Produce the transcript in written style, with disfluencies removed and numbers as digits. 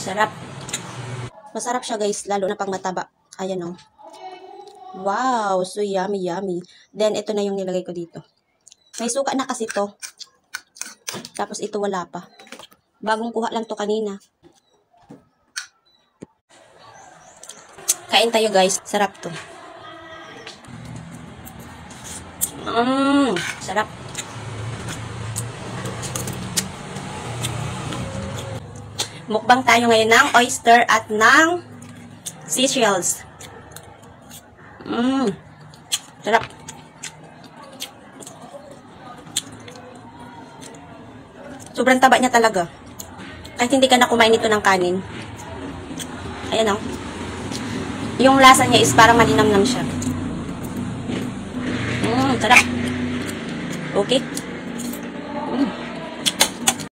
Sarap. Masarap siya guys, lalo na pang mataba. Ayan o. Wow, so yummy, yummy. Then, ito na yung nilagay ko dito. May suka na kasi to. Tapos ito wala pa. Bagong kuha lang to kanina. Kain tayo guys. Sarap to. Sarap. Mukbang tayo ngayon ng oyster at ng seashells. Sarap. Sobrang taba niya talaga. Kahit hindi ka na kumain nito ng kanin. Ayan o. Yung lasa niya is parang malinamnam siya. Sarap. Okay.